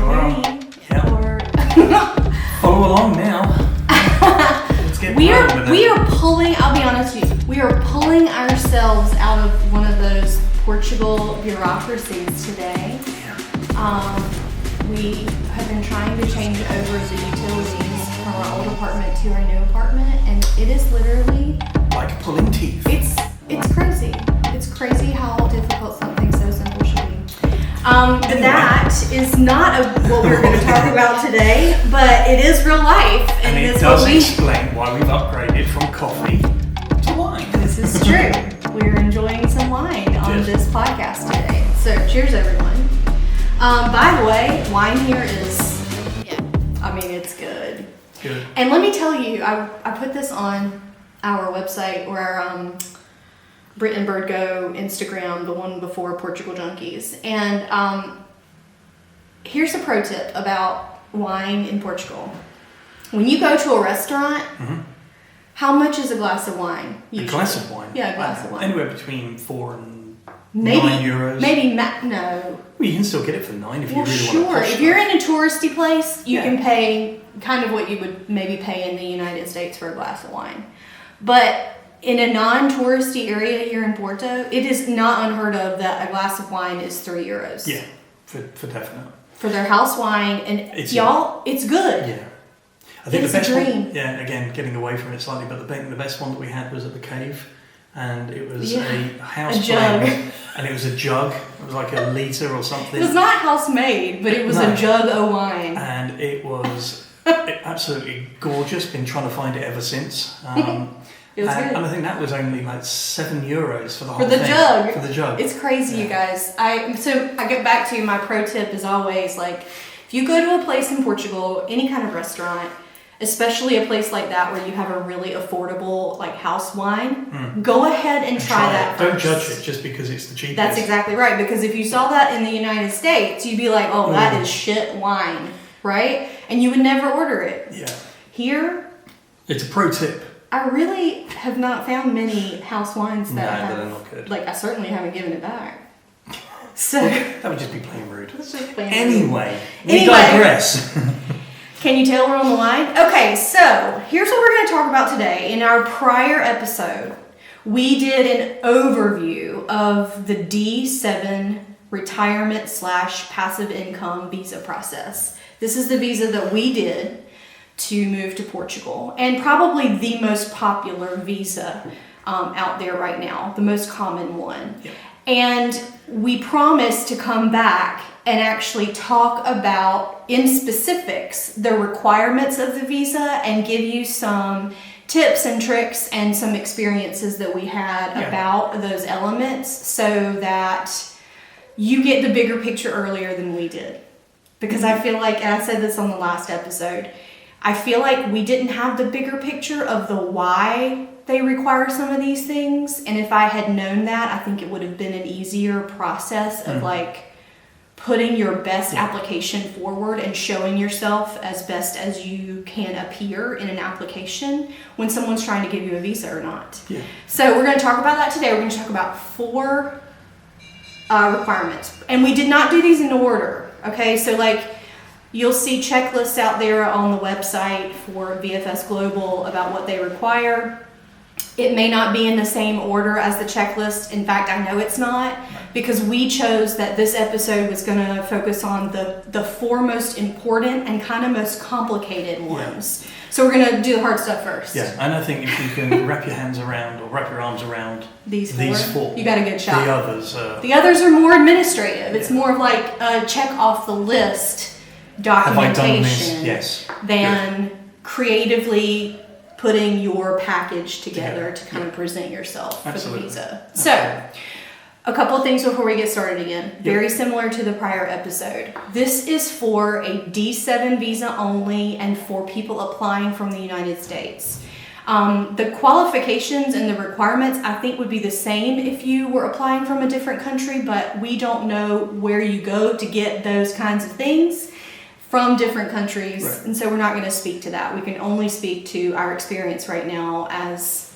Sure. Yeah. Or Follow along now. Let's get we going with it. are pulling. I'll be honest with you. We are pulling ourselves out of one of those Portugal bureaucracies today. We have been trying to change over the utilities from our old apartment to our new apartment, and it is literally Like pulling teeth. it's crazy. It's crazy how difficult something so simple should be. Anyway. That is not what we're going to talk about today, but it is real life, And it that's does what we. explain why we've upgraded from coffee to wine. This is true. We're enjoying some wine on Cheers. this podcast today. So, cheers, everyone. By the way, wine here is, it's good. Good. And let me tell you, I put this on our website or our Brit and Bird Go Instagram, the one before Portugal Junkies. And here's a pro tip about wine in Portugal. When you go to a restaurant, how much is a glass of wine? A glass of wine? Yeah, a glass of wine. Anywhere between 4 and Maybe 9 euros. No. Well, you can still get it for 9 if you Well, really sure. want to. If you're in a touristy place, you Yeah. can pay kind of what you would maybe pay in the United States for a glass of wine. But in a non-touristy area here in Porto, it is not unheard of that a glass of wine is 3 euros. Yeah, for definite. For their house wine, and It's it's good. Yeah. I think It's the best a dream. one, again, getting away from it slightly, but the best one that we had was at the cave, and it was Yeah. a house A jug. blend, and it was a jug. It was like a litre or something. It was not house made, but it was No. a jug of wine. And it was absolutely gorgeous. Been trying to find it ever since. It was and good. I think that was only like €7 for the whole For the thing. jug. For the jug. It's crazy, you guys. So I get back to my pro tip is always like, if you go to a place in Portugal, any kind of restaurant, especially a place like that where you have a really affordable like house wine, go ahead and try that Don't first. judge it just because it's the cheapest. That's exactly right. Because if you saw that in the United States, you'd be like, oh, that is shit wine, right? And you would never order it. Yeah. Here, It's a pro tip. I really have not found many house wines that No, have, they're not good. like, I certainly haven't given it back. So, That would just be plain rude. let's just play Anyway, we Anyway. digress. Can you tell we're on the line? Okay, so here's what we're going to talk about today. In our prior episode, we did an overview of the D7 retirement / passive income visa process. This is the visa that we did to move to Portugal, and probably the most popular visa out there right now, the most common one. Yep. And we promised to come back and actually talk about, in specifics, the requirements of the visa and give you some tips and tricks and some experiences that we had about those elements so that you get the bigger picture earlier than we did. Because I feel like, and I said this on the last episode, I feel like we didn't have the bigger picture of the why they require some of these things. And if I had known that, I think it would have been an easier process of like putting your best application forward and showing yourself as best as you can appear in an application when someone's trying to give you a visa or not. Yeah. So we're going to talk about that today. We're going to talk about 4 requirements. And we did not do these in order. Okay, so like you'll see checklists out there on the website for VFS Global about what they require. It may not be in the same order as the checklist. In fact, I know it's not, because we chose that this episode was going to focus on the 4 most important and kind of most complicated ones. So we're going to do the hard stuff first. Yeah, and I think if you can wrap your hands around or wrap your arms around These 4, you got a good shot. the others are more administrative. It's more of like a check off the list documentation Yes. than creatively putting your package together to kind of present yourself Absolutely. for the visa. So, a couple of things before we get started again. Very similar to the prior episode. This is for a D7 visa only and for people applying from the United States. The qualifications and the requirements I think would be the same if you were applying from a different country, but we don't know where you go to get those kinds of things from different countries, and so we're not going to speak to that. We can only speak to our experience right now as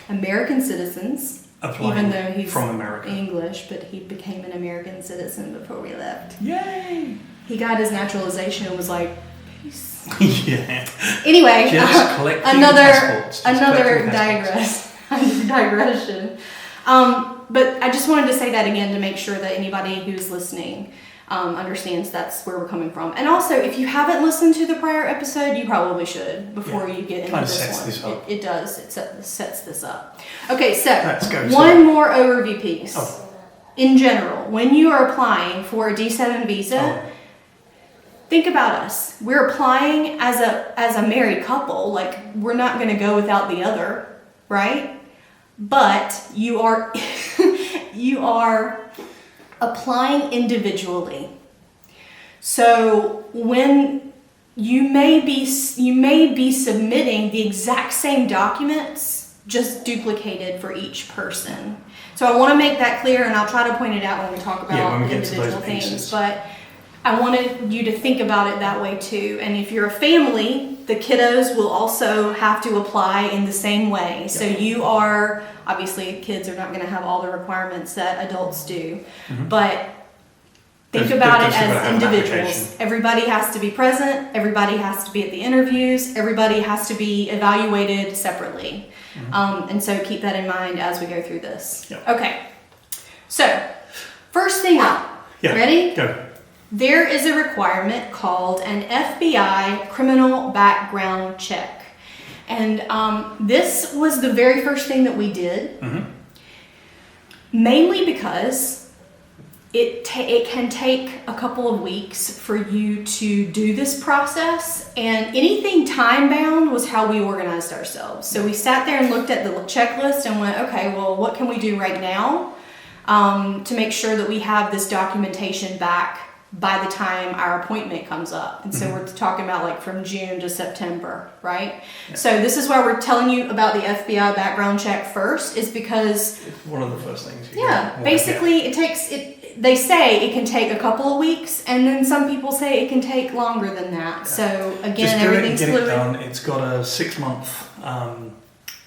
American citizens applying even though he's from America. English, but he became an American citizen before we left. Yay! He got his naturalization and was like, peace. Yeah. Anyway, Just collect another passports. Just collect digression. But I just wanted to say that again to make sure that anybody who's listening understands that's where we're coming from. And also, if you haven't listened to the prior episode, you probably should before you get into this one. This up. It does. It sets this up. Okay, so Let's go. one more overview piece. Oh. In general, when you are applying for a D7 visa, think about us. We're applying as a married couple. Like, we're not going to go without the other, right? But you are you are applying individually. So when you may be submitting the exact same documents, just duplicated for each person. So I want to make that clear, and I'll try to point it out when we talk about individual things. But I wanted you to think about it that way too. And if you're a family, the kiddos will also have to apply in the same way. So you are, obviously kids are not going to have all the requirements that adults do, but think about it as individuals. Everybody has to be present, everybody has to be at the interviews, everybody has to be evaluated separately. And so keep that in mind as we go through this. Okay, so first thing up, ready? Go. There is a requirement called an FBI criminal background check. And this was the very first thing that we did, mainly because it can take a couple of weeks for you to do this process, and anything time-bound was how we organized ourselves. So we sat there and looked at the checklist and went, okay, well, what can we do right now to make sure that we have this documentation back by the time our appointment comes up. And so we're talking about like from June to September, right? So this is why we're telling you about the FBI background check first, is because it's one of the first things basically they say it can take a couple of weeks, and then some people say it can take longer than that. So again, everything's fluid. It done. It's got a 6-month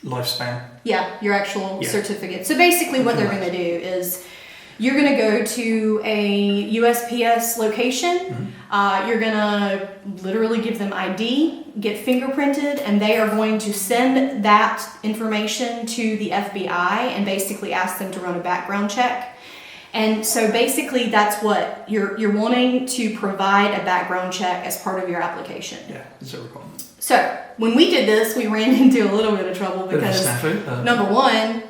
lifespan. Yeah, your actual certificate. So basically what they're going to do is you're going to go to a USPS location. You're going to literally give them ID, get fingerprinted, and they are going to send that information to the FBI and basically ask them to run a background check. And so basically that's what you're wanting to provide a background check as part of your application. Yeah, it's a requirement. So when we did this, we ran into a little bit of trouble because number one,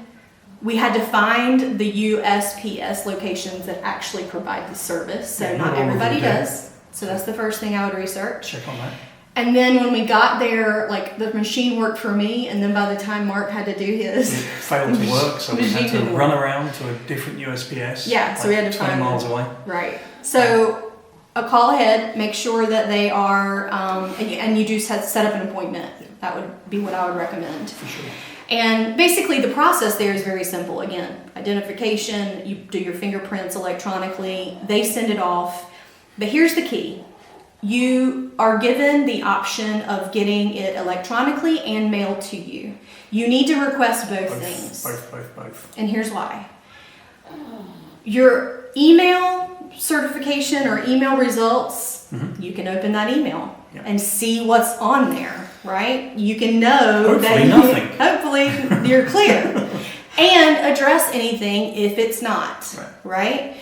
we had to find the USPS locations that actually provide the service. So not everybody does. So that's the first thing I would research. Check on that. And then when we got there, like the machine worked for me, and then by the time Mark had to do his, it failed to work, so we had to run around to a different USPS. Yeah, so we had to 20 find 20 miles away. Right. So a call ahead, make sure that they are, and you do set up an appointment. That would be what I would recommend. For sure. And basically the process there is very simple. Again, identification, you do your fingerprints electronically, they send it off. But here's the key. You are given the option of getting it electronically and mailed to you. You need to request both things. Both. And here's why. Your email certification or email results, you can open that email and see what's on there, right? You can know hopefully you're clear. And address anything if it's not, right?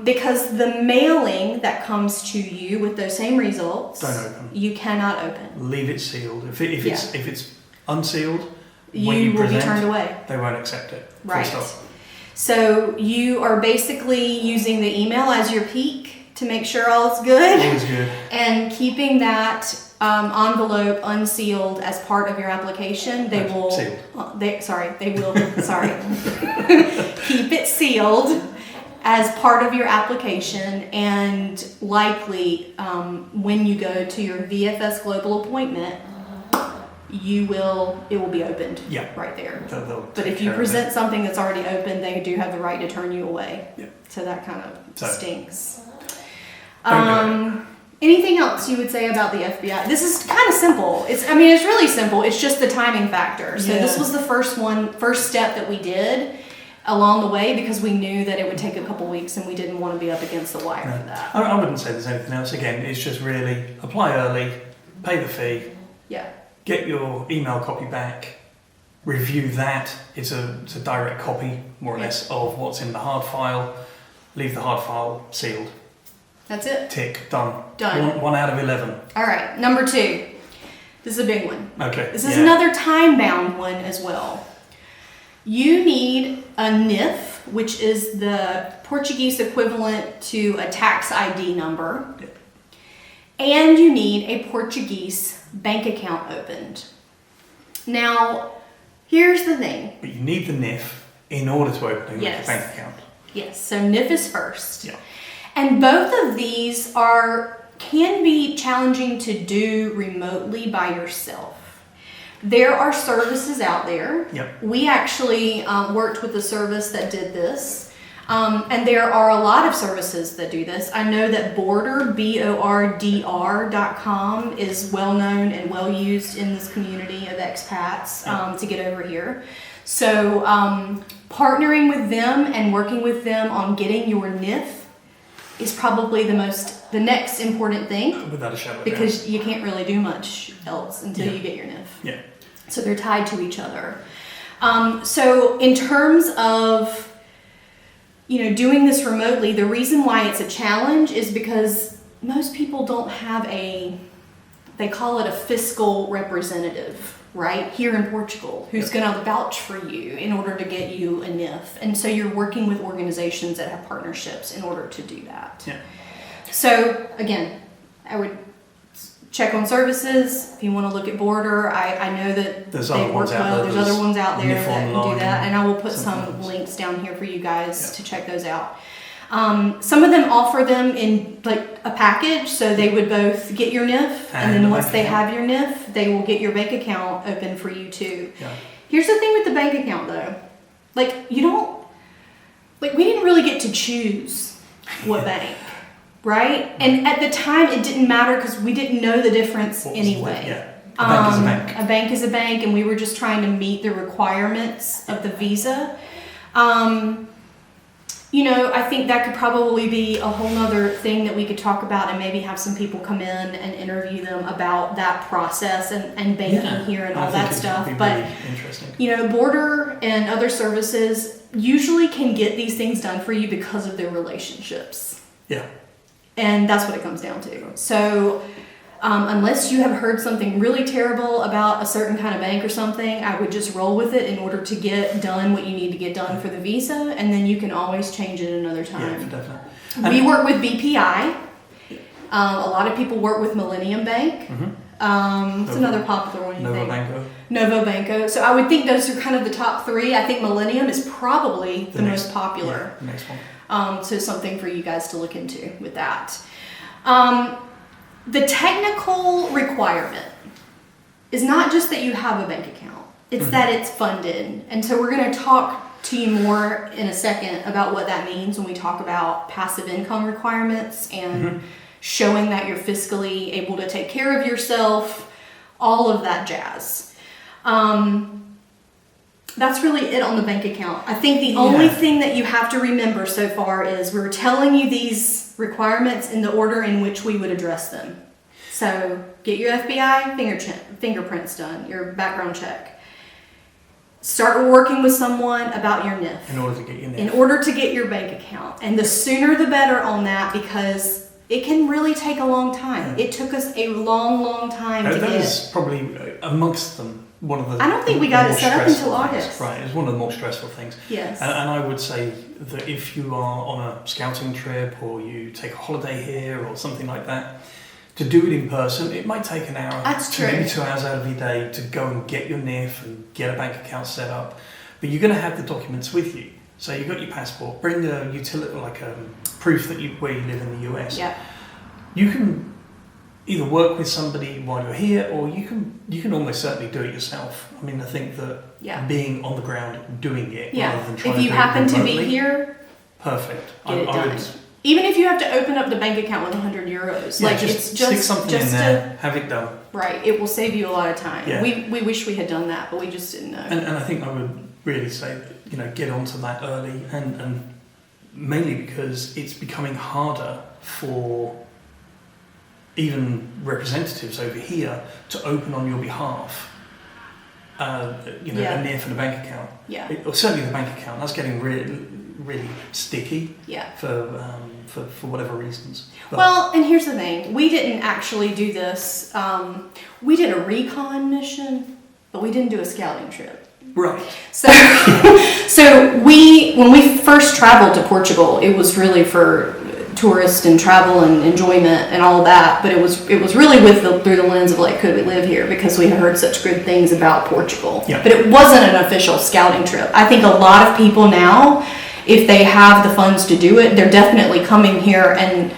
Because the mailing that comes to you with those same results, don't open. You cannot open. Leave it sealed. If it's unsealed, you will be turned away. They won't accept it. Right. So you are basically using the email as your peak to make sure all is good. All is good. And keeping that envelope unsealed as part of your application. They will. Sealed. They will. Sorry. Keep it sealed as part of your application, and likely when you go to your VFS Global appointment, it will be opened right there. But if you present something that's already open, they do have the right to turn you away. So that kind of stinks. Anything else you would say about the FBI? This is kind of simple. It's really simple. It's just the timing factor. So this was the first step that we did. along the way because we knew that it would take a couple weeks and we didn't want to be up against the wire for that. I wouldn't say there's anything else. Again, it's just really apply early, pay the fee, Yeah. get your email copy back, review that. It's a direct copy, more or less, of what's in the hard file. Leave the hard file sealed. That's it. Tick, done. Done. One out of 11. All right, number 2. This is a big one. Okay. This is another time-bound one as well. You need a NIF, which is the Portuguese equivalent to a tax ID number. Yep. And you need a Portuguese bank account opened. Now, here's the thing. But you need the NIF in order to open a bank account. Yes, so NIF is first. Yeah. And both of these can be challenging to do remotely by yourself. There are services out there. Yep. We actually worked with a service that did this. And there are a lot of services that do this. I know that Border, BORDR.com is well known and well used in this community of expats to get over here. So partnering with them and working with them on getting your NIF is probably the next important thing. Without a shadow of a doubt. Because you can't really do much else until you get your NIF. Yeah. So they're tied to each other. So in terms of, doing this remotely, the reason why it's a challenge is because most people don't have they call it a fiscal representative, right? Here in Portugal, who's going to vouch for you in order to get you a NIF. And so you're working with organizations that have partnerships in order to do that. Yeah. So again, I would check on services. If you want to look at Border, I know that There's they other work ones out well. there. There's other ones out there NIF that can do Online, that. And I will put something some else. links down here for you guys to check those out. Some of them offer them in like a package, so they would both get your NIF, and then once they have your NIF, they will get your bank account open for you too. Yeah. Here's the thing with the bank account though. We didn't really get to choose what bank, right? And at the time it didn't matter because we didn't know the difference anyway. Yeah. A bank is a bank. A bank is a bank, and we were just trying to meet the requirements of the visa. I think that could probably be a whole nother thing that we could talk about and maybe have some people come in and interview them about that process and banking here and all that stuff. But, really interesting. Border and other services usually can get these things done for you because of their relationships. Yeah. And that's what it comes down to. So unless you have heard something really terrible about a certain kind of bank or something, I would just roll with it in order to get done what you need to get done for the visa, and then you can always change it another time. Yeah, definitely. We work with BPI. A lot of people work with Millennium Bank. Mm-hmm. It's another popular one. Novo Banco. So I would think those are kind of the top 3. I think Millennium is probably the most popular. Yeah, the next one. So something for you guys to look into with that. The technical requirement is not just that you have a bank account. It's that it's funded. And so we're going to talk to you more in a second about what that means when we talk about passive income requirements and showing that you're fiscally able to take care of yourself, all of that jazz. That's really it on the bank account. I think the only thing that you have to remember so far is we're telling you these requirements in the order in which we would address them. So get your FBI fingerprints done, your background check. Start working with someone about your NIF. In order to get your NIF. In order to get your bank account. And the sooner the better on that, because it can really take a long time. It took us a long, long time to get it. That is probably amongst them one of the. I don't think we got it set up until August. Right, it's one of the more stressful things. Yes. And I would say that if you are on a scouting trip or you take a holiday here or something like that, to do it in person, it might take an hour, maybe 2 hours out of your day to go and get your NIF and get a bank account set up. But you're going to have the documents with you. So you've got your passport, bring a utility, like a proof that where you live in the US. Yeah. You can either work with somebody while you're here, or you can almost certainly do it yourself. I mean, I think that being on the ground doing it rather than trying to do it remotely. If you happen to be here, perfect. Get it done. Even if you have to open up the bank account with 100 euros, just stick something in there, have it done. Right, it will save you a lot of time. Yeah. We wish we had done that, but we just didn't know. And I think I would really say that get onto that early, and mainly because it's becoming harder for even representatives over here to open on your behalf. A NIF and a bank account. Yeah. Or certainly the bank account. That's getting really, really sticky. Yeah. For whatever reasons. But well, and here's the thing: we didn't actually do this. We did a recon mission, but we didn't do a scouting trip. Right. So, when we first traveled to Portugal, it was really for tourist and travel and enjoyment and all that, but it was really through the lens of like, could we live here, because we had heard such good things about Portugal. Yeah. But it wasn't an official scouting trip. I think a lot of people now, if they have the funds to do it, they're definitely coming here and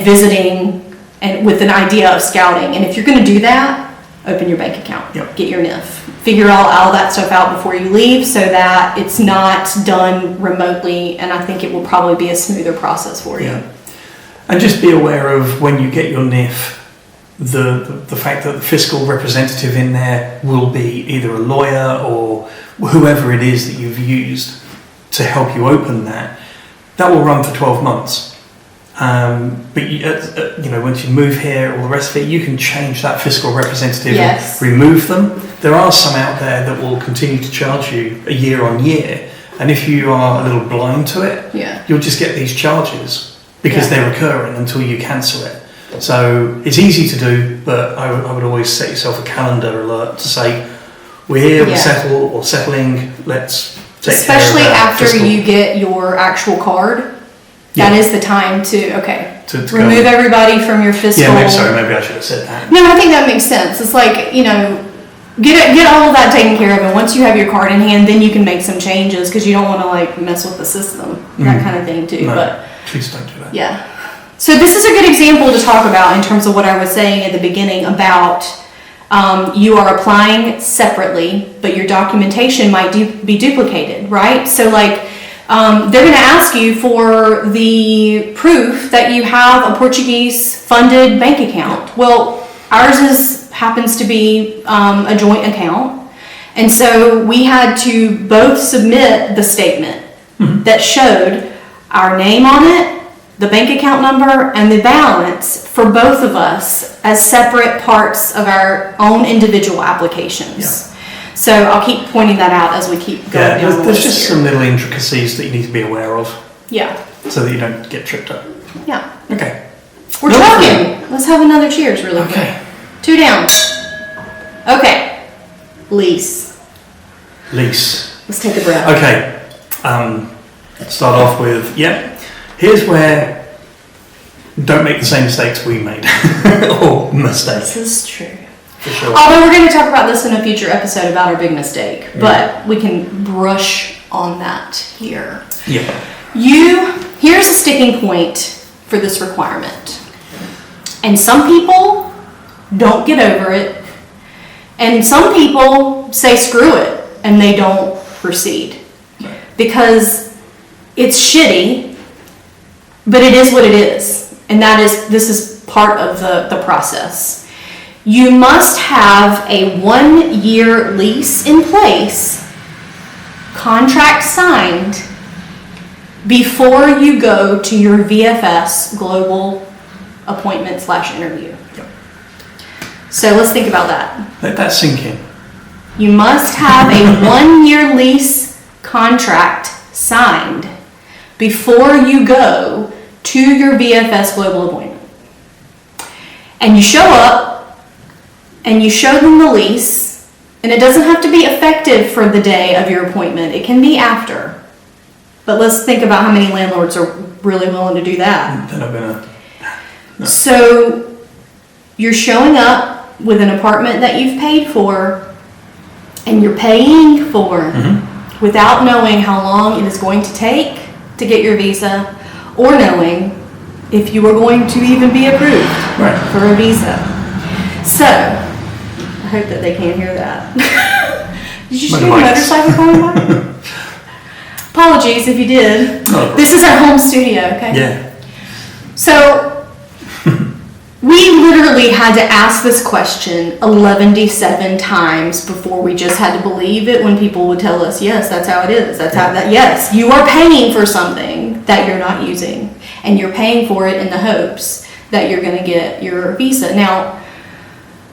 visiting and with an idea of scouting. And if you're going to do that, open your bank account. Yep. Get your NIF. Figure all that stuff out before you leave, so that it's not done remotely, and I think it will probably be a smoother process for you. Yeah. And just be aware of, when you get your NIF, the fact that the fiscal representative in there will be either a lawyer or whoever it is that you've used to help you open that. That will run for 12 months. But once you move here, all the rest of it, you can change that fiscal representative. Yes. And remove them. There are some out there that will continue to charge you a year on year, and if you are a little blind to it, you'll just get these charges because they're recurring until you cancel it. So it's easy to do, but I would always set yourself a calendar alert to say, we're here, we're settled or settling, let's take especially care of after fiscal. you get your actual card. That is the time to remove go. everybody from your fiscal. Yeah, maybe I should have said that. No, I think that makes sense. It's like, get all of that taken care of, and once you have your card in hand, then you can make some changes, because you don't want to like mess with the system, that kind of thing too. No, but please don't do that. yeah. So this is a good example to talk about in terms of what I was saying at the beginning about you are applying separately, but your documentation might be duplicated, right? So like they're going to ask you for the proof that you have a Portuguese funded bank account. Well, ours happens to be a joint account, and so we had to both submit the statement that showed our name on it, the bank account number, and the balance for both of us as separate parts of our own individual applications. Yeah. So I'll keep pointing that out as we keep going down the there's list just here. some little intricacies that you need to be aware of. Yeah. So that you don't get tripped up. Yeah. Okay. We're talking. Let's have another cheers really quick. Okay. 2 down. Okay. Lease. Let's take a breath. Okay. Start off with, here's where don't make the same mistakes we made. Or mistakes. This is true. For sure. Although we're going to talk about this in a future episode about our big mistake, but we can brush on that here. Yeah. Here's a sticking point for this requirement. And some people don't get over it, and some people say screw it and they don't proceed. Right. Because it's shitty, but it is what it is. And this is part of the process. You must have a 1-year lease in place, contract signed, before you go to your VFS global appointment/interview. Yep. So let's think about that. Let that sink in. You must have a 1-year lease contract signed before you go to your VFS global appointment. And you show up and you show them the lease, and it doesn't have to be effective for the day of your appointment. It can be after. But let's think about how many landlords are really willing to do that. Then I'm gonna. No. So you're showing up with an apartment that you've paid for, and you're paying for without knowing how long it is going to take to get your visa, or knowing if you are going to even be approved for a visa. So, I hope that they can't hear that. Did you just hear a motorcycle going by? Apologies if you did. This is our home studio, okay? Yeah. So, we literally literally had to ask this question 117 times before we just had to believe it when people would tell us, yes, that's how it is. That's how that, yes, you are paying for something that you're not using, and you're paying for it in the hopes that you're going to get your visa. Now,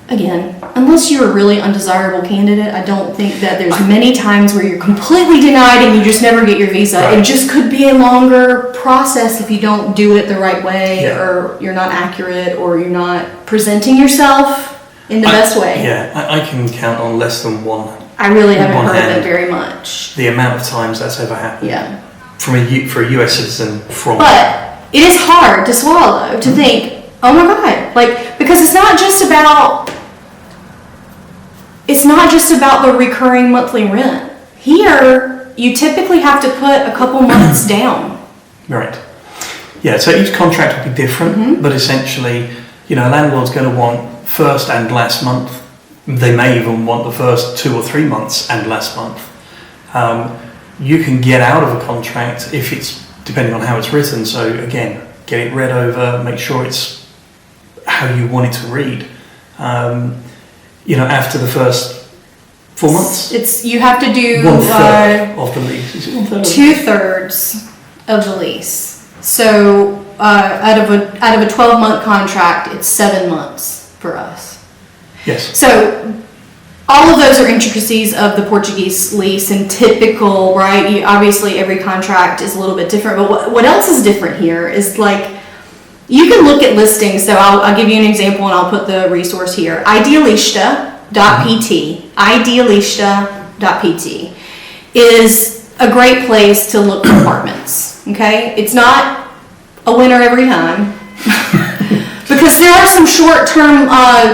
again, unless you're a really undesirable candidate, I don't think that there's many times where you're completely denied and you just never get your visa. Right. It just could be a longer process if you don't do it the right way, or you're not accurate, or you're not presenting yourself in the best way. Yeah, I can count on less than one. I really haven't heard of it very much. The amount of times that's ever happened. Yeah. For a US citizen from... But it is hard to swallow, to think, oh my God, like, because it's not just about the recurring monthly rent. Here, you typically have to put a couple months down. Right. Yeah, so each contract will be different, but essentially, a landlord's going to want first and last month. They may even want the first 2 or 3 months and last month. You can get out of a contract if it's, depending on how it's written. So again, get it read over, make sure it's how you want it to read. After the first 4 months, you have to do 1/3 of the lease. Is it 1/3? 2/3 of the lease. So out of a 12-month contract, it's 7 months for us. Yes. So all of those are intricacies of the Portuguese lease and typical, right? Obviously, every contract is a little bit different. But what else is different here is like, you can look at listings. So I'll give you an example, and I'll put the resource here. Idealista.pt. Idealista.pt is a great place to look for apartments. Okay, it's not a winner every time. Because there are some short-term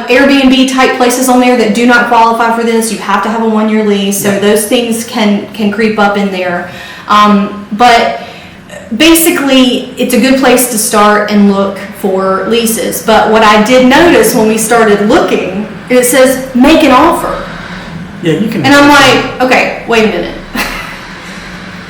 Airbnb type places on there that do not qualify for this. You have to have a 1-year lease, so those things can creep up in there. But basically, it's a good place to start and look for leases. But what I did notice when we started looking, it says make an offer. Yeah, you can. And I'm like, okay, wait a minute.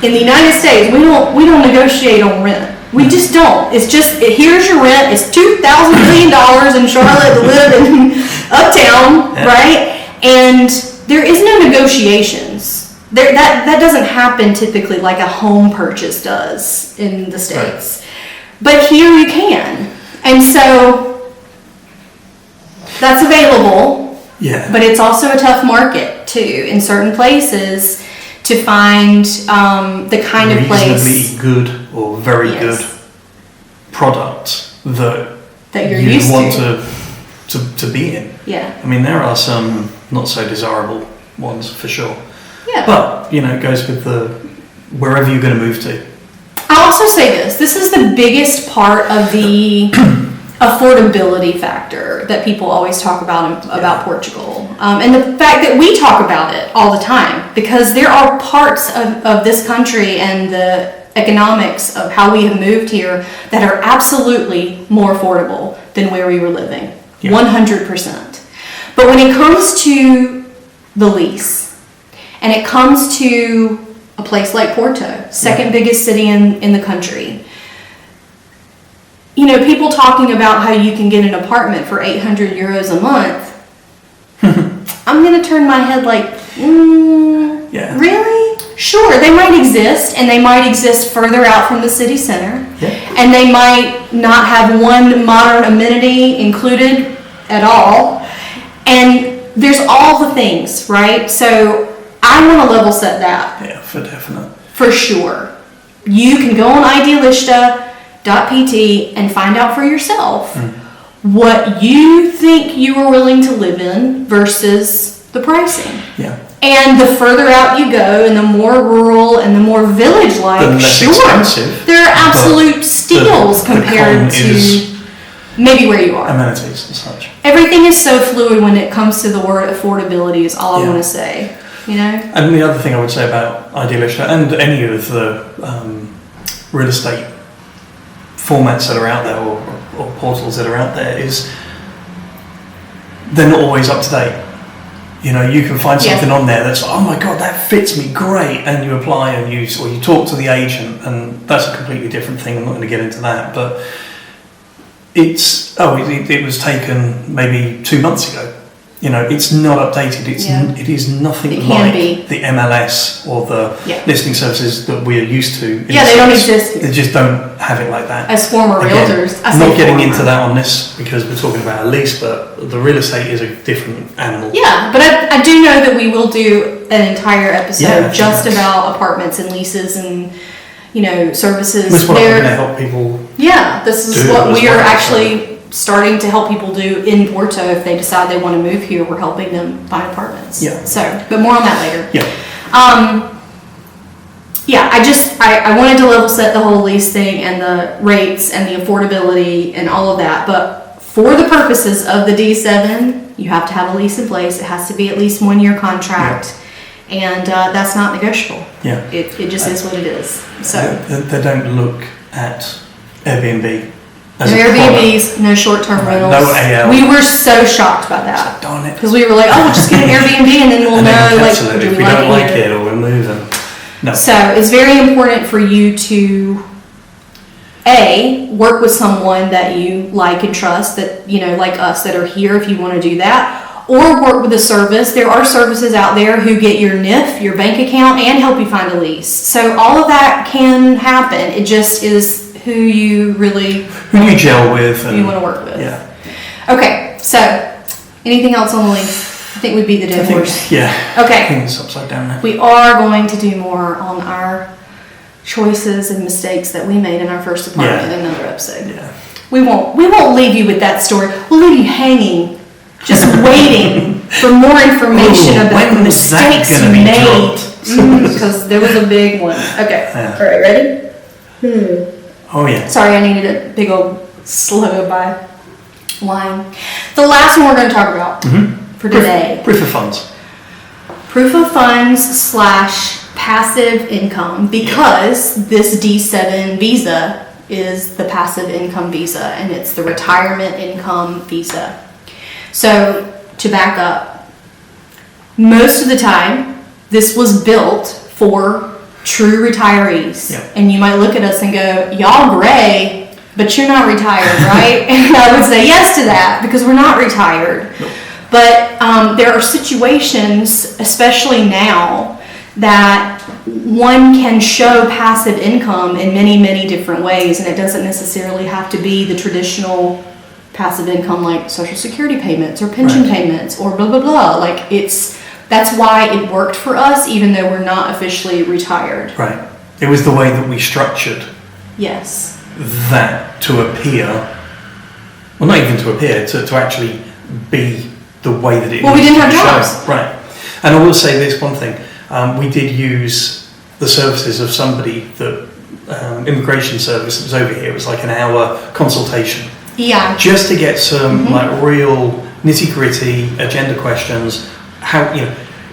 In the United States, we don't negotiate on rent. We just don't. It's just, here's your rent. It's $2,000 million in Charlotte to live in uptown, right? And there is no negotiations. That doesn't happen typically like a home purchase does in the States. Right. But here you can. And so that's available. Yeah. But it's also a tough market too in certain places to find the kind of place. Reasonably good or very good product that you're you used want to be in. Yeah. I mean, there are some not so desirable ones for sure. Yeah. But, it goes with wherever you're going to move to. I'll also say this is the biggest part of the affordability factor that people always talk about Portugal. And the fact that we talk about it all the time, because there are parts of this country and the economics of how we have moved here that are absolutely more affordable than where we were living. 100%. But when it comes to the lease, and it comes to a place like Porto, second biggest city in the country, people talking about how you can get an apartment for 800 euros a month, I'm going to turn my head like, really? Sure, they might exist, and they might exist further out from the city center, and they might not have one modern amenity included at all, and there's all the things, right? So I want to level set that. Yeah, for definite. For sure. You can go on idealista.pt and find out for yourself what you think you are willing to live in versus the pricing. Yeah. And the further out you go, and the more rural and the more village-like, the less expensive, there are absolute steals compared to maybe where you are. Amenities and such. Everything is so fluid when it comes to the word affordability is all I want to say. And the other thing I would say about Idealista and any of the real estate formats that are out there or portals that are out there is they're not always up to date. You can find something on there that's, oh my God, that fits me great, and you apply and you talk to the agent, and that's a completely different thing. I'm not going to get into that, but it was taken maybe 2 months ago. It's not updated. It is nothing like the MLS or the listing services that we're used to. Yeah, they don't exist here. They just don't have it like that. As former realtors, I'm not getting into that on this because we're talking about a lease, but the real estate is a different animal. Yeah, but I do know that we will do an entire episode just about apartments and leases and services. This is what I'm going to help people. Yeah, this is what we are actually starting to help people do in Porto if they decide they want to move here. We're helping them find apartments. Yeah. So, but more on that later. Yeah. I wanted to level set the whole lease thing and the rates and the affordability and all of that. But for the purposes of the D7, you have to have a lease in place. It has to be at least 1 year contract. Yeah. And that's not negotiable. Yeah. It just is what it is. So they don't look at Airbnb. No Airbnbs, no short-term rentals. No AL. We were so shocked by that. Darn it. Because we were like, we'll just get an Airbnb and then we'll know if we don't like it or we'll move them. No. So it's very important for you to work with someone that you like and trust, that like us that are here if you want to do that, or work with a service. There are services out there who get your NIF, your bank account, and help you find a lease. So all of that can happen. It just is who you gel with and you want to work with. Yeah. Okay, so anything else on the lease? I think would be the dead horse. Yeah. Okay. I think it's upside down now. We are going to do more on our choices and mistakes that we made in our first apartment in another episode. Yeah. We won't leave you with that story. We'll leave you hanging, just waiting for more information about the mistakes you made. Because there was a big one. Okay. Yeah. All right, ready? Oh yeah. Sorry, I needed a big old slow by line. The last one we're going to talk about for today. Proof of funds. Proof of funds / passive income, because this D7 visa is the passive income visa and it's the retirement income visa. So to back up, most of the time this was built for true retirees. Yep. And you might look at us and go, y'all gray, but you're not retired, right? And I would say yes to that because we're not retired. Nope. But there are situations, especially now, that one can show passive income in many, many different ways, and it doesn't necessarily have to be the traditional passive income like Social Security payments or pension payments or blah, blah, blah. That's why it worked for us, even though we're not officially retired. Right. It was the way that we structured that to appear, well, not even to appear, to actually be the way that it we didn't have jobs. Right. And I will say this one thing. We did use the services of somebody that immigration service that was over here. It was like an hour consultation. Yeah. Just to get some real nitty-gritty agenda questions. How,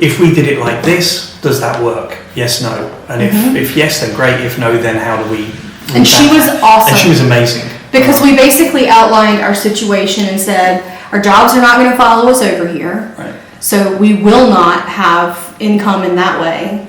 if we did it like this, does that work? Yes, no. And if yes, then great. If no, then how do we? And she was awesome. And she was amazing. Because we basically outlined our situation and said, our jobs are not going to follow us over here. Right. So we will not have income in that way.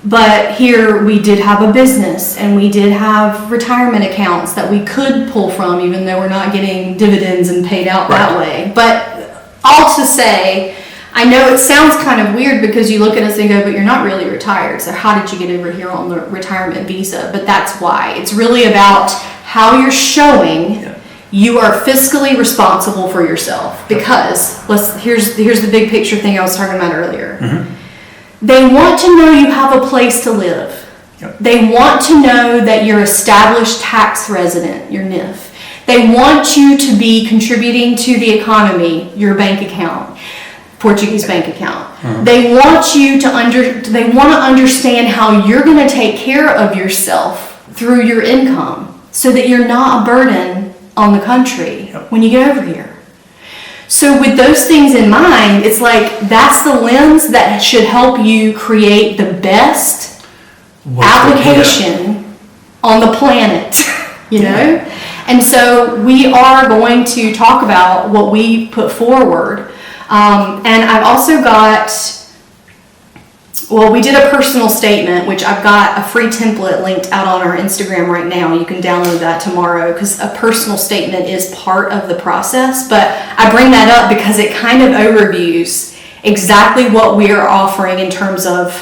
But here we did have a business and we did have retirement accounts that we could pull from, even though we're not getting dividends and paid out that way. But all to say, I know it sounds kind of weird because you look at us and go, but you're not really retired. So how did you get over here on the retirement visa? But that's why. It's really about how you're showing you are fiscally responsible for yourself. Because here's the big picture thing I was talking about earlier. They want to know you have a place to live. Yep. They want to know that you're established tax resident, your NIF. They want you to be contributing to the economy, your bank account. Portuguese bank account. They want you to understand how you're going to take care of yourself through your income so that you're not a burden on the country when you get over here. So with those things in mind, it's like that's the lens that should help you create the best application on the planet, you know? And so we are going to talk about what we put forward. And I've also got Well, we did a personal statement, which I've got a free template linked out on our Instagram right now. You can download that tomorrow because a personal statement is part of the process. But I bring that up because it kind of overviews exactly what we are offering in terms of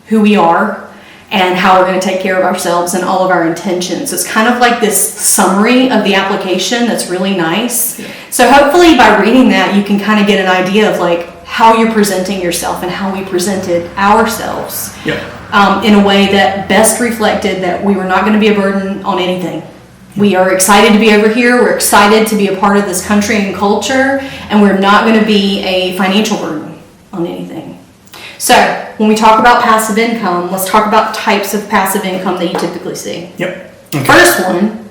who we are and how we're going to take care of ourselves and all of our intentions. It's kind of like this summary of the application that's really nice. Yeah. So hopefully by reading that, you can kind of get an idea of like how you're presenting yourself and how we presented ourselves in a way that best reflected that we were not going to be a burden on anything. We are excited to be over here. We're excited to be a part of this country and culture, and we're not going to be a financial burden on anything. So when we talk about passive income, let's talk about types of passive income that you typically see. Yep. Okay. First one,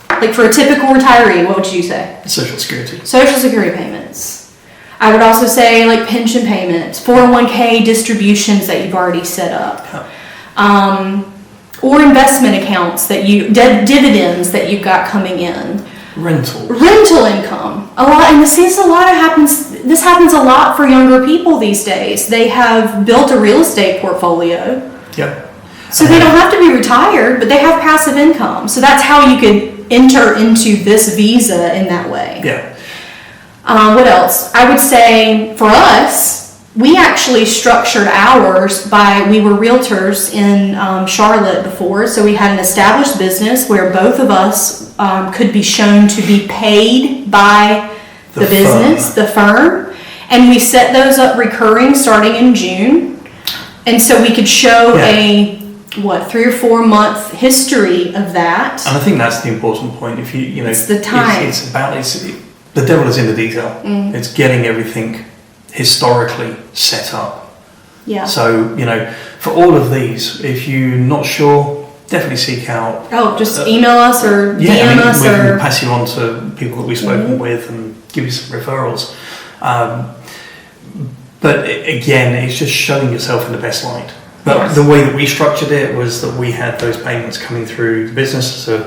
like for a typical retiree, what would you say? Social Security. Social Security payments. I would also say like pension payments, 401k distributions that you've already set up, or investment accounts that dividends that you've got coming in. Rental income. A lot, and this happens a lot for younger people these days. They have built a real estate portfolio. Yep. So they don't have to be retired, but they have passive income. So that's how you could enter into this visa in that way. Yeah. What else? I would say for us, we actually structured ours we were realtors in Charlotte before, so we had an established business where both of us could be shown to be paid by the business, the firm, and we set those up recurring starting in June, and so we could show a 3 or 4 month history of that. And I think that's the important point. If you know, it's the time. The devil is in the detail. It's getting everything historically set up. Yeah. So, for all of these, if you're not sure, definitely seek out. Just email us or DM us. We can pass you on to people that we've spoken with and give you some referrals. But again, it's just showing yourself in the best light. But the way that we structured it was that we had those payments coming through the business as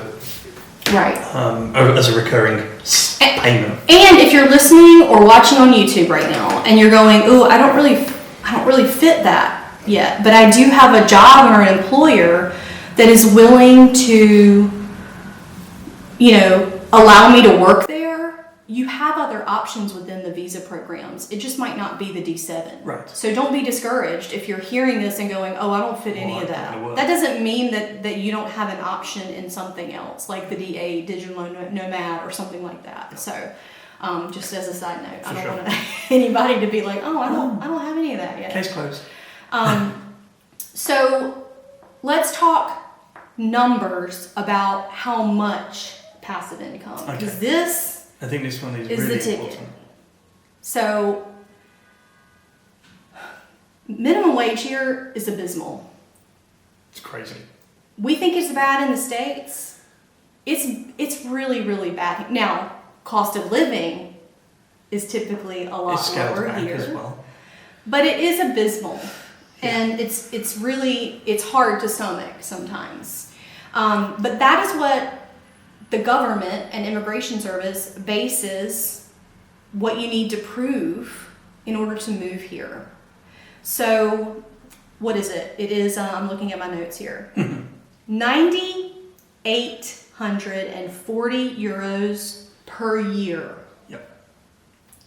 a recurring payment. And if you're listening or watching on YouTube right now and you're going, "Ooh, I don't really fit that yet, but I do have a job or an employer that is willing to, allow me to work there," you have other options within the visa programs. It just might not be the D7. Right. So don't be discouraged if you're hearing this and going, "Oh, I don't fit any of that." That doesn't mean that you don't have an option in something else, like the D8, digital nomad, or something like that. So, just as a side note, I don't want anybody to be like, "Oh, I don't have any of that yet." Case closed. So let's talk numbers about how much passive income. Because I think this one is really the ticket. important. So, minimum wage here is abysmal. It's crazy. We think it's bad in the States. It's really, really bad. Now, cost of living is typically a lot lower here as well. But it is abysmal. And it's hard to stomach sometimes. But that is what the government and immigration service bases what you need to prove in order to move here. So what is it? It is, I'm looking at my notes here, 9,840 euros per year. Yep.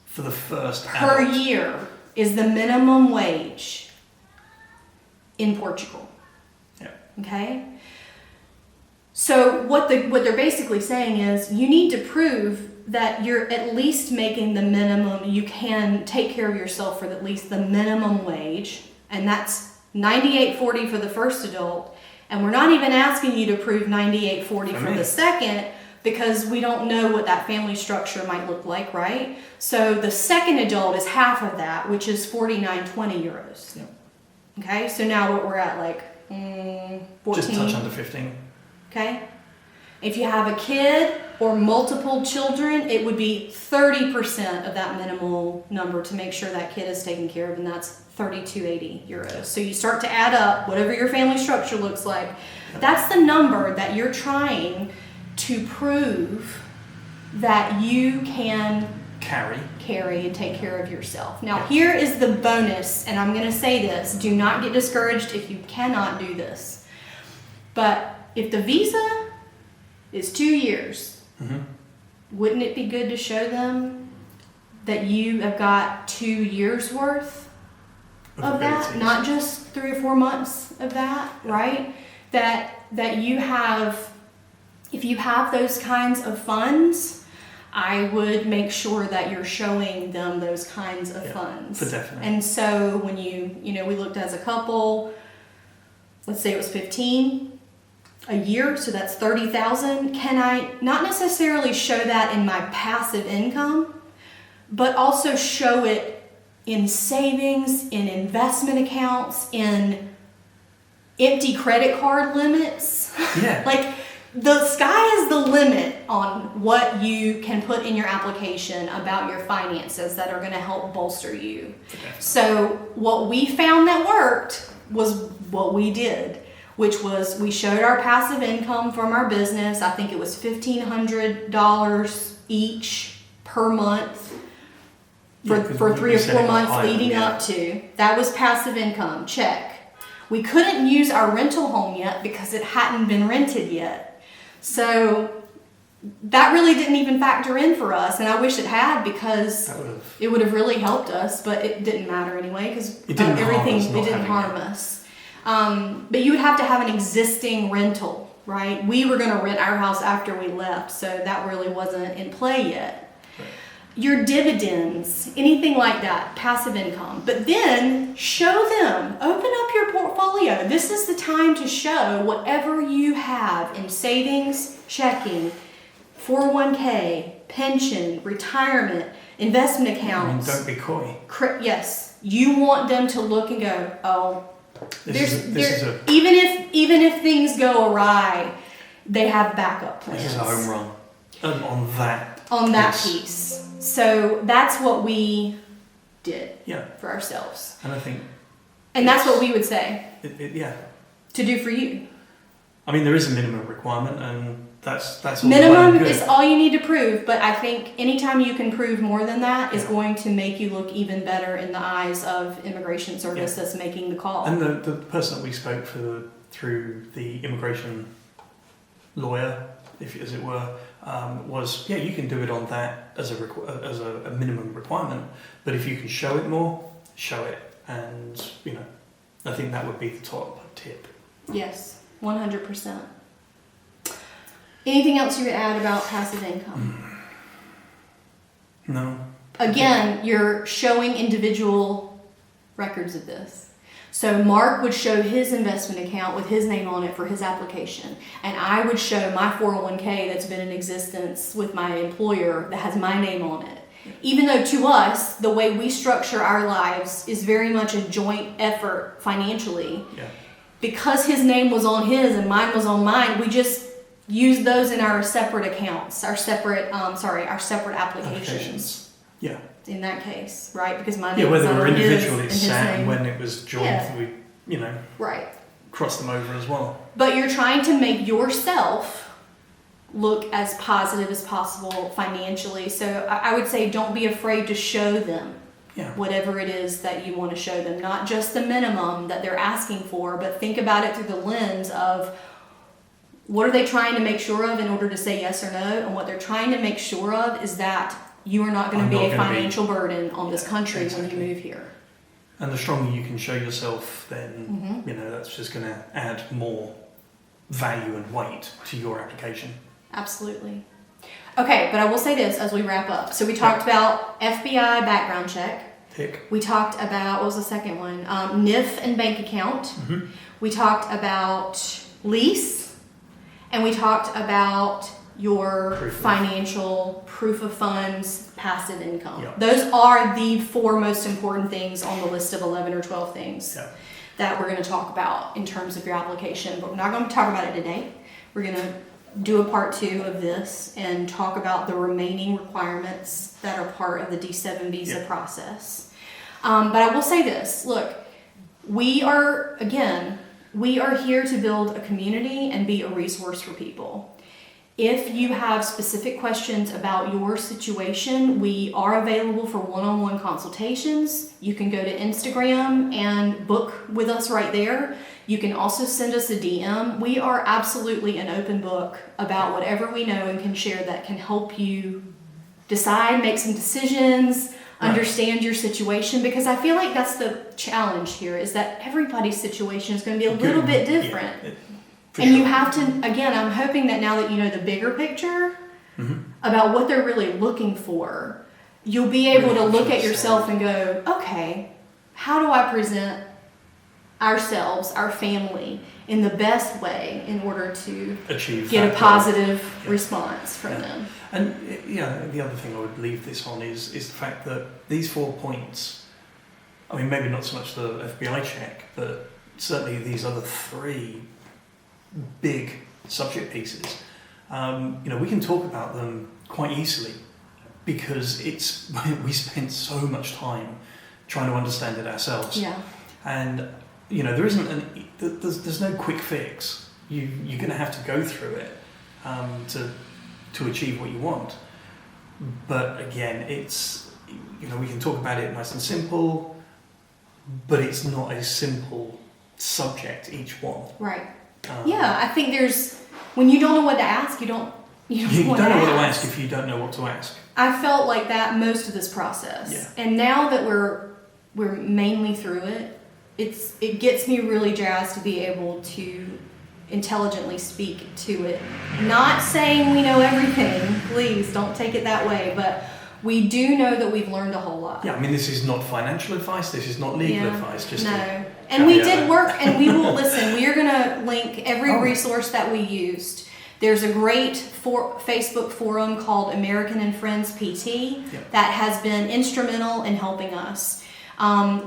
For the first per year is the minimum wage in Portugal. Yeah. Okay? So what they're basically saying is you need to prove that you're at least making the minimum, you can take care of yourself for at least the minimum wage, and that's $98.40 for the first adult, and we're not even asking you to prove $98.40 for the second, because we don't know what that family structure might look like, right? So the second adult is half of that, which is 49.20 euros. Yep. Okay, so now what we're at, like 14. Just touch under 15. Okay? If you have a kid or multiple children, it would be 30% of that minimal number to make sure that kid is taken care of, and that's 32.80 euros. So you start to add up whatever your family structure looks like. That's the number that you're trying to prove that you can carry and take care of yourself. Now, here is the bonus, and I'm going to say this. Do not get discouraged if you cannot do this. But if the visa is 2 years, wouldn't it be good to show them that you have got 2 years worth of that? Not just 3 or 4 months of that, right? That you have, if you have those kinds of funds, I would make sure that you're showing them those kinds of funds. For definitely. And so when we looked as a couple, let's say it was 15 a year, so that's 30,000. Can I not necessarily show that in my passive income, but also show it in savings, in investment accounts, in empty credit card limits? Yeah. Like, the sky is the limit on what you can put in your application about your finances that are going to help bolster you. Okay. So what we found that worked was what we did, which was we showed our passive income from our business. I think it was $1,500 each per month for 3 or 4 months leading up to. That was passive income, check. We couldn't use our rental home yet because it hadn't been rented yet. So that really didn't even factor in for us, and I wish it had, because it would have really helped us, but it didn't matter anyway because it didn't harm us. But you would have to have an existing rental, right? We were going to rent our house after we left, so that really wasn't in play yet. Right. Your dividends, anything like that, passive income. But then show them, open up your portfolio. This is the time to show whatever you have in savings, checking, 401k, pension, retirement, investment accounts. Don't be coy. Yes. You want them to look and go, oh, even if things go awry, they have backup plans. This is a home run on that piece. So that's what we did for ourselves. And I think... And that's what we would say. To do for you. I mean, there is a minimum requirement, and that's all minimum is all you need to prove, but I think anytime you can prove more than that is going to make you look even better in the eyes of Immigration Service that's making the call. And the person that we spoke through the immigration lawyer, as it were, was you can do it on that as a minimum requirement, but if you can show it more, show it, and I think that would be the top tip. Yes, 100%. Anything else you would add about passive income? No. Again, you're showing individual records of this. So Mark would show his investment account with his name on it for his application. And I would show my 401k that's been in existence with my employer that has my name on it. Even though to us, the way we structure our lives is very much a joint effort financially. Yeah. Because his name was on his and mine was on mine, we just use those in our separate accounts, our separate applications. Yeah. In that case, right? Because my name whether was we're on individually his sat name. and when it was joined, we right. cross them over as well. But you're trying to make yourself look as positive as possible financially. So I would say don't be afraid to show them whatever it is that you want to show them. Not just the minimum that they're asking for, but think about it through the lens of what are they trying to make sure of in order to say yes or no, and what they're trying to make sure of is that you are not going to be a financial burden on this country when you move here. And the stronger you can show yourself, then that's just going to add more value and weight to your application. Absolutely. Okay, but I will say this as we wrap up. So we talked about FBI background check. Tick. We talked about, what was the second one? NIF and bank account. Mm-hmm. We talked about lease. And we talked about your financial proof of funds, passive income. Yep. Those are the 4 most important things on the list of 11 or 12 things that we're going to talk about in terms of your application. But we're not going to talk about it today. We're going to do a part 2 of this and talk about the remaining requirements that are part of the D7 visa process. But I will say this. Look, we are here to build a community and be a resource for people. If you have specific questions about your situation, we are available for one-on-one consultations. You can go to Instagram and book with us right there. You can also send us a DM. We are absolutely an open book about whatever we know and can share that can help you decide, make some decisions, understand your situation, because I feel like that's the challenge here, is that everybody's situation is going to be a little bit different. Yeah. And you have to, again, I'm hoping that now that you know the bigger picture about what they're really looking for, you'll be able to look at yourself and go, okay, how do I present ourselves, our family, in the best way in order to get a positive response from them? And the other thing I would leave this on is the fact that these 4 points, I mean, maybe not so much the FBI check, but certainly these other 3 big subject pieces, we can talk about them quite easily because we spend so much time trying to understand it ourselves. Yeah. And there isn't there's no quick fix. You're going to have to go through it to achieve what you want. But again, it's we can talk about it nice and simple, but it's not a simple subject, each one. Right. I think when you don't know what to ask, you don't know what to ask if you don't know what to ask. I felt like that most of this process. Yeah. And now that we're mainly through it, it gets me really jazzed to be able to intelligently speak to it. Not saying we know everything, please don't take it that way, but we do know that we've learned a whole lot. Yeah, I mean, this is not financial advice, this is not legal advice. And we did work, and we will listen. We are going to link every resource that we used. There's a great Facebook forum called American and Friends PT that has been instrumental in helping us.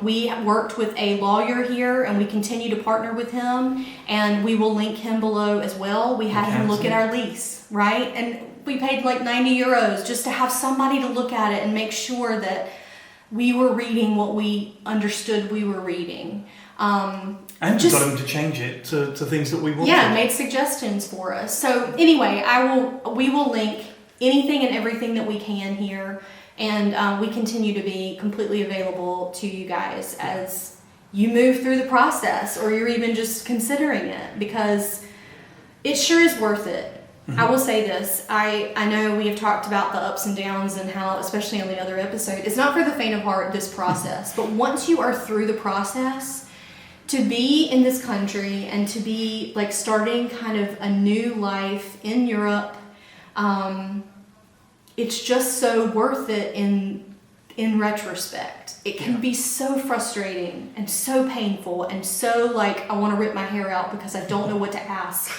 We worked with a lawyer here, and we continue to partner with him, and we will link him below as well. We had him look at our lease, right? And we paid like 90 euros just to have somebody to look at it and make sure that we were reading what we understood we were reading. And we got him to change it to things that we wanted. Yeah, made suggestions for us. So anyway, we will link anything and everything that we can here, and we continue to be completely available to you guys as you move through the process, or you're even just considering it, because it sure is worth it. Mm-hmm. I will say this, I know we have talked about the ups and downs and how, especially on the other episode, it's not for the faint of heart, this process, but once you are through the process, to be in this country and to be like starting kind of a new life in Europe, it's just so worth it in retrospect. It can be so frustrating and so painful and so like I want to rip my hair out because I don't know what to ask.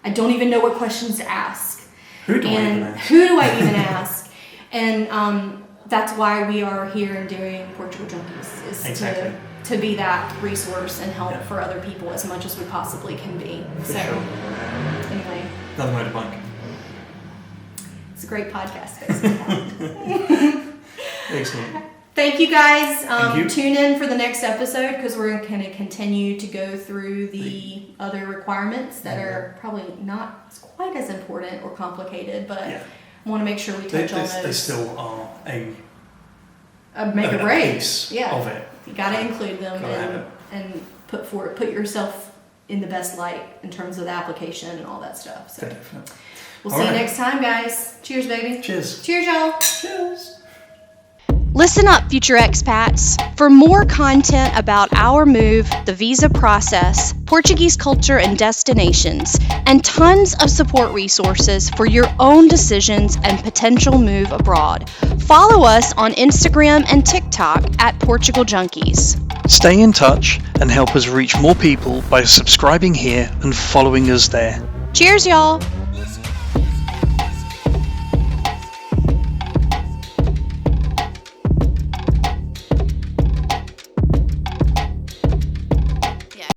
I don't even know what questions to ask. Who do I even ask? And that's why we are here and doing Portugal Junkies, is to be that resource and help for other people as much as we possibly can be. Anyway. Another motorbike. It's a great podcast, basically. Excellent. Thank you guys. Tune in for the next episode, because we're going to continue to go through the other requirements that are probably not quite as important or complicated, but I want to make sure we touch on those. They still are a make or break piece of it. You got to include them and put yourself in the best light in terms of the application and all that stuff. So definitely. We'll see you next time, guys. Cheers, baby. Cheers. Cheers, y'all. Cheers. Listen up, future expats. For more content about our move, the visa process, Portuguese culture and destinations, and tons of support resources for your own decisions and potential move abroad, follow us on Instagram and TikTok at Portugal Junkies. Stay in touch and help us reach more people by subscribing here and following us there. Cheers, y'all!